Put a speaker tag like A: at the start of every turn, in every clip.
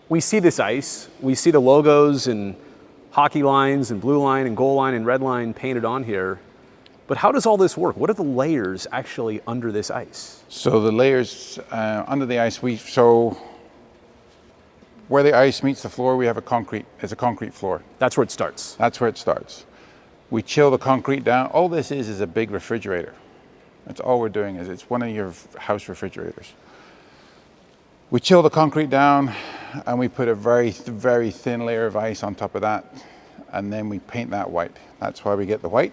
A: we see this ice, we see the logos and hockey lines and blue line and goal line and red line painted on here. But how does all this work? What are the layers actually under this ice?
B: So the layers under the ice, so where the ice meets the floor, we have it's a concrete floor.
A: That's where it starts.
B: That's where it starts. We chill the concrete down. All this is a big refrigerator. That's all we're doing is it's one of your house refrigerators. We chill the concrete down and we put a very, very thin layer of ice on top of that. And then we paint that white. That's why we get the white.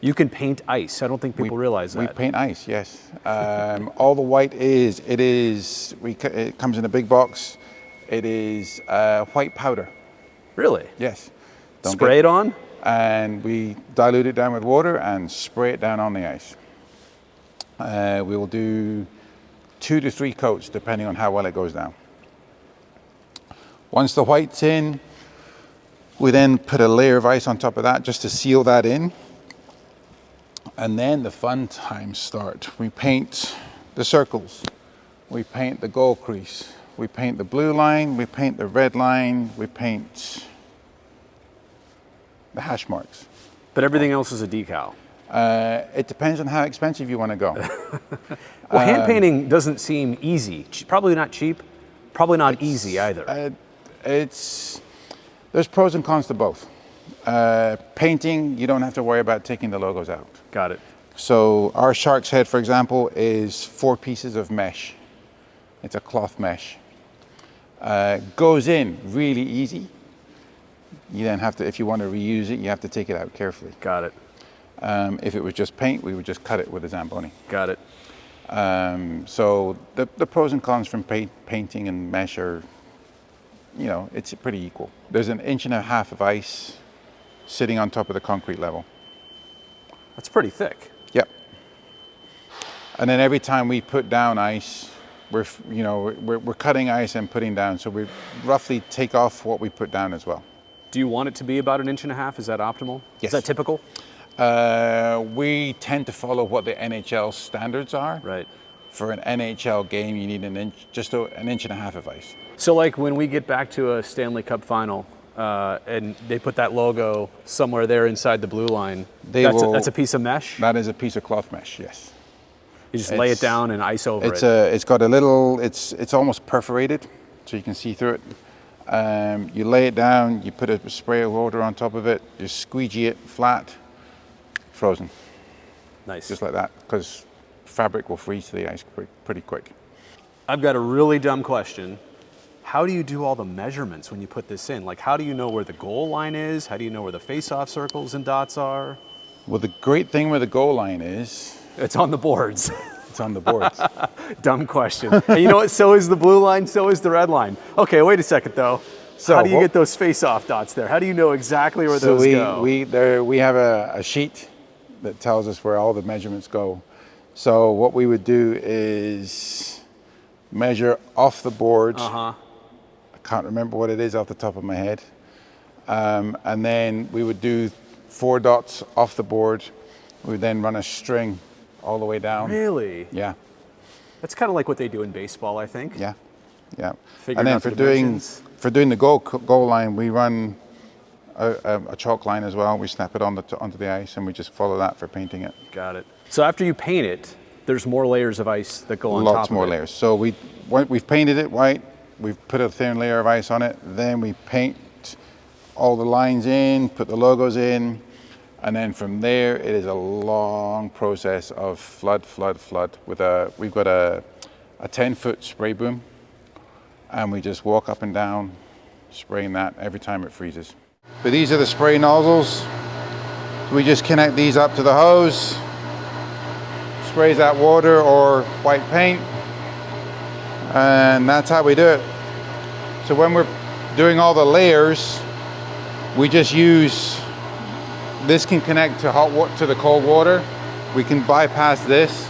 A: You can paint ice. I don't think people realize that.
B: We paint ice, yes. All the white it comes in a big box. It is white powder.
A: Really?
B: Yes.
A: Spray it on?
B: And we dilute it down with water and spray it down on the ice. We will do 2 to 3 coats depending on how well it goes down. Once the white's in, we then put a layer of ice on top of that just to seal that in. And then the fun times start. We paint the circles, we paint the goal crease, we paint the blue line, we paint the red line, we paint the hash marks.
A: But everything else is a decal.
B: It depends on how expensive you want to go.
A: Well, hand painting doesn't seem easy. Probably not cheap, probably not easy either.
B: There's pros and cons to both. Painting, you don't have to worry about taking the logos out.
A: Got it.
B: So our shark's head, for example, is 4 pieces of mesh. It's a cloth mesh. Goes in really easy. You then have to, if you want to reuse it, you have to take it out carefully.
A: Got it.
B: If it was just paint, we would just cut it with a Zamboni.
A: Got it.
B: So the pros and cons from painting and mesh are, it's pretty equal. There's 1.5 inches of ice sitting on top of the concrete level.
A: That's pretty thick.
B: Yep. And then every time we put down ice, we're cutting ice and putting down. So we roughly take off what we put down as well.
A: Do you want it to be about 1.5 inches? Is that optimal?
B: Yes.
A: Is that typical?
B: We tend to follow what the NHL standards are.
A: Right.
B: For an NHL game, you need just 1.5 inches of ice.
A: So like when we get back to a Stanley Cup final and they put that logo somewhere there inside the blue line, that's a piece of mesh?
B: That is a piece of cloth mesh, yes.
A: You just lay it down and ice over it?
B: It's got a little, it's almost perforated, so you can see through it. You lay it down, you put a spray of water on top of it, you squeegee it flat, frozen.
A: Nice.
B: Just like that, because fabric will freeze to the ice pretty quick.
A: I've got a really dumb question. How do you do all the measurements when you put this in? Like, how do you know where the goal line is? How do you know where the face-off circles and dots are?
B: Well, the great thing where the goal line is...
A: It's on the boards.
B: It's on the boards.
A: Dumb question. And you know what? So is the blue line, so is the red line. Okay, wait a second, though. So how do you get those face-off dots there? How do you know exactly where those go?
B: We have a sheet that tells us where all the measurements go. So what we would do is measure off the board. I can't remember what it is off the top of my head. And then we would do 4 dots off the board. We would then run a string all the way down.
A: Really?
B: Yeah.
A: That's kind of like what they do in baseball, I think.
B: Yeah, yeah.
A: Figuring
B: and then for doing the goal line, we run a chalk line as well. We snap it onto the ice, and we just follow that for painting it.
A: Got it. So after you paint it, there's more layers of ice that go on top of it.
B: Lots more layers. So we've painted it white. We've put a thin layer of ice on it. Then we paint all the lines in, put the logos in, and then from there it is a long process of flood. We've got a 10-foot spray boom, and we just walk up and down, spraying that every time it freezes. But these are the spray nozzles. We just connect these up to the hose, sprays that water or white paint, and that's how we do it. So when we're doing all the layers, we just use, this can connect to hot water, to the cold water. We can bypass this,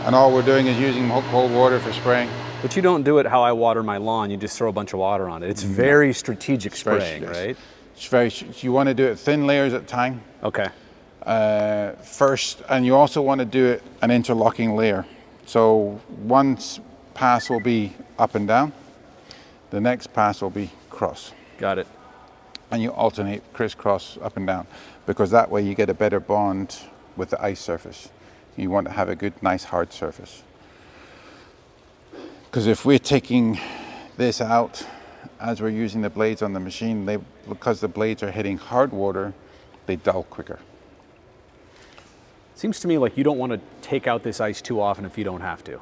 B: and all we're doing is using cold water for spraying.
A: But you don't do it how I water my lawn. You just throw a bunch of water on it. It's very strategic spraying, right?
B: It's very, you want to do it thin layers at a time.
A: Okay.
B: First, and you also want to do it an interlocking layer. So one pass will be up and down. The next pass will be cross.
A: Got it.
B: And you alternate crisscross up and down, because that way you get a better bond with the ice surface. You want to have a good, nice, hard surface. Because if we're taking this out as we're using the blades on the machine, because the blades are hitting hard water, they dull quicker.
A: Seems to me like you don't want to take out this ice too often if you don't have to.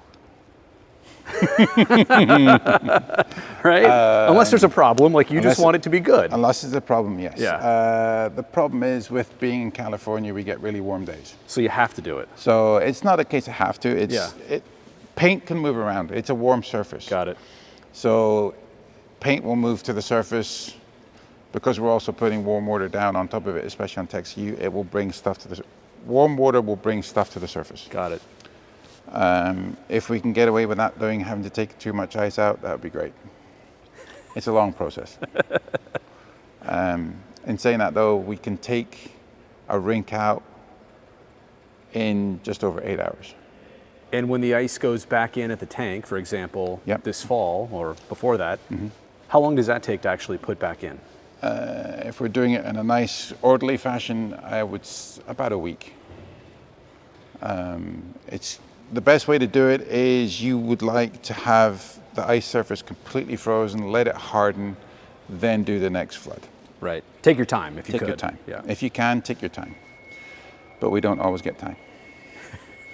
A: Right? Unless there's a problem, like you just want it to be good.
B: Unless there's a problem, yes.
A: Yeah.
B: The problem is with being in California, we get really warm days.
A: So you have to do it.
B: So it's not a case of have to. Paint can move around. It's a warm surface.
A: Got it.
B: So paint will move to the surface because we're also putting warm water down on top of it, especially on TexU. It will bring stuff to the warm water will bring stuff to the surface.
A: Got it.
B: If we can get away with not having to take too much ice out, that would be great. It's a long process. In saying that though, we can take a rink out in just over 8 hours.
A: And when the ice goes back in at the tank, for example, this fall or before that, how long does that take to actually put back in?
B: If we're doing it in a nice, orderly fashion, about a week. The best way to do it is you would like to have the ice surface completely frozen, let it harden, then do the next flood.
A: Right. Take your time if you could.
B: Take your time.
A: Yeah.
B: If you can, take your time. But we don't always get time.